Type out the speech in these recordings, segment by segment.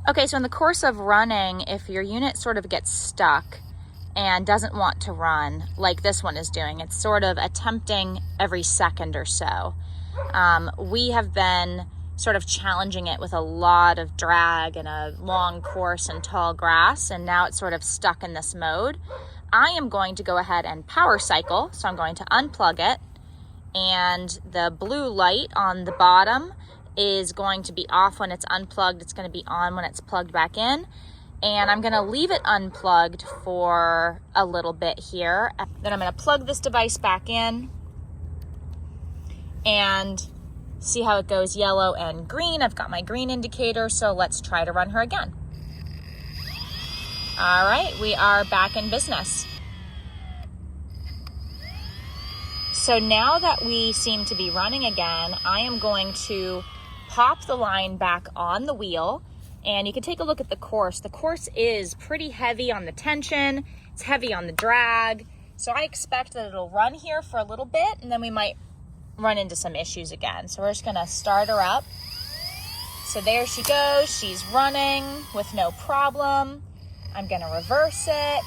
Okay, so in the course of running, if your unit sort of gets stuck and doesn't want to run like this one is doing, it's sort of attempting every second or so. We have been sort of challenging it with a lot of drag and a long course and tall grass, and now it's sort of stuck in this mode. I am going to go ahead and power cycle, so I'm going to unplug it, and the blue light on the bottom is going to be off when it's unplugged. It's going to be on when it's plugged back in. And I'm going to leave it unplugged for a little bit here. Then I'm going to plug this device back in and see how it goes yellow and green. I've got my green indicator, so let's try to run her again. All right, we are back in business. So now that we seem to be running again, I am going to pop the line back on the wheel, and you can take a look at the course. The course is pretty heavy on the tension, it's heavy on the drag, so I expect that it'll run here for a little bit, and then we might run into some issues again. So we're just gonna start her up. So there she goes, she's running with no problem. I'm gonna reverse it.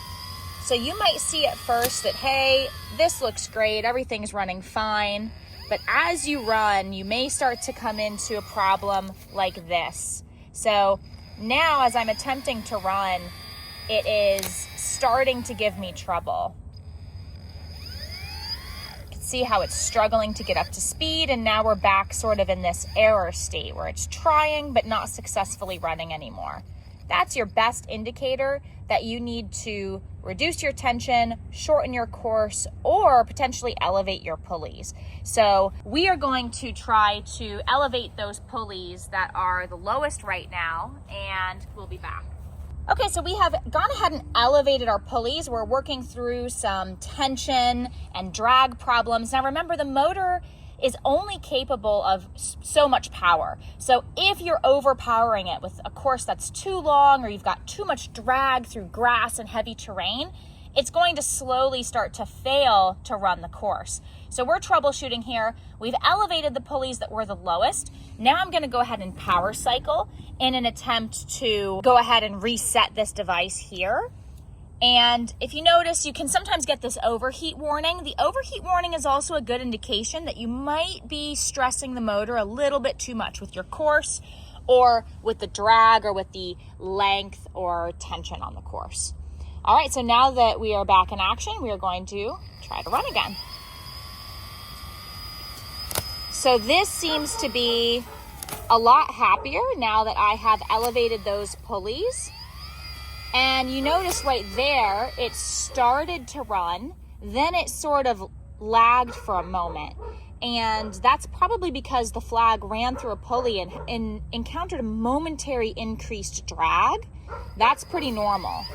So you might see at first that, hey, this looks great, everything's running fine. But as you run, you may start to come into a problem like this. So now as I'm attempting to run, it is starting to give me trouble. You can see how it's struggling to get up to speed, and now we're back sort of in this error state where it's trying but not successfully running anymore. That's your best indicator that you need to reduce your tension, shorten your course, or potentially elevate your pulleys. So we are going to try to elevate those pulleys that are the lowest right now, and we'll be back. Okay, so we have gone ahead and elevated our pulleys. We're working through some tension and drag problems. Now remember, the motor is only capable of so much power. So if you're overpowering it with a course that's too long, or you've got too much drag through grass and heavy terrain, it's going to slowly start to fail to run the course. So we're troubleshooting here. We've elevated the pulleys that were the lowest. Now I'm gonna go ahead and power cycle in an attempt to go ahead and reset this device here. And if you notice, you can sometimes get this overheat warning. The overheat warning is also a good indication that you might be stressing the motor a little bit too much with your course, or with the drag, or with the length or tension on the course. All right, so now that we are back in action, we are going to try to run again. So this seems to be a lot happier now that I have elevated those pulleys. And you notice right there, it started to run, then it sort of lagged for a moment. And that's probably because the flag ran through a pulley and encountered a momentary increased drag. That's pretty normal.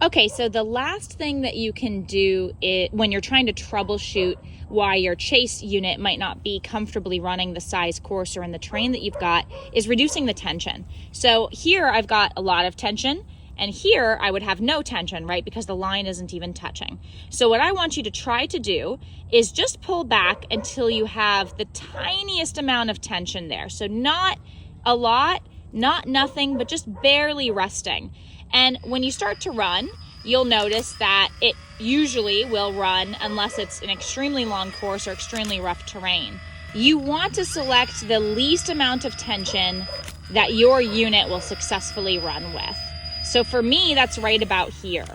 Okay, so the last thing that you can do when you're trying to troubleshoot why your chase unit might not be comfortably running the size course or in the terrain that you've got is reducing the tension. So here I've got a lot of tension, and here I would have no tension, right? Because the line isn't even touching. So what I want you to try to do is just pull back until you have the tiniest amount of tension there. So not a lot, not nothing, but just barely resting. And when you start to run, you'll notice that it usually will run unless it's an extremely long course or extremely rough terrain. You want to select the least amount of tension that your unit will successfully run with. So for me, that's right about here.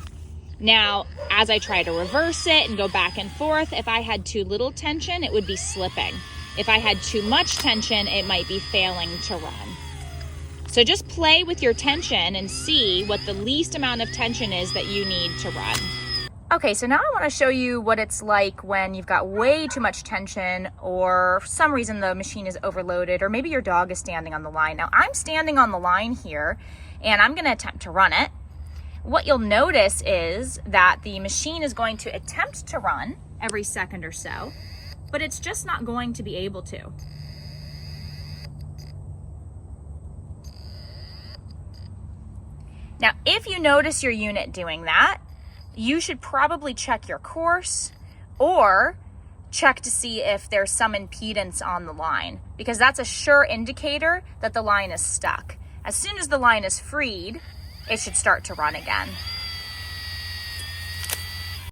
Now, as I try to reverse it and go back and forth, if I had too little tension, it would be slipping. If I had too much tension, it might be failing to run. So just play with your tension and see what the least amount of tension is that you need to run. Okay, so now I want to show you what it's like when you've got way too much tension, or for some reason the machine is overloaded, or maybe your dog is standing on the line. Now I'm standing on the line here, and I'm going to attempt to run it. What you'll notice is that the machine is going to attempt to run every second or so, but it's just not going to be able to. Now, if you notice your unit doing that, you should probably check your course or check to see if there's some impedance on the line, because that's a sure indicator that the line is stuck. As soon as the line is freed, it should start to run again.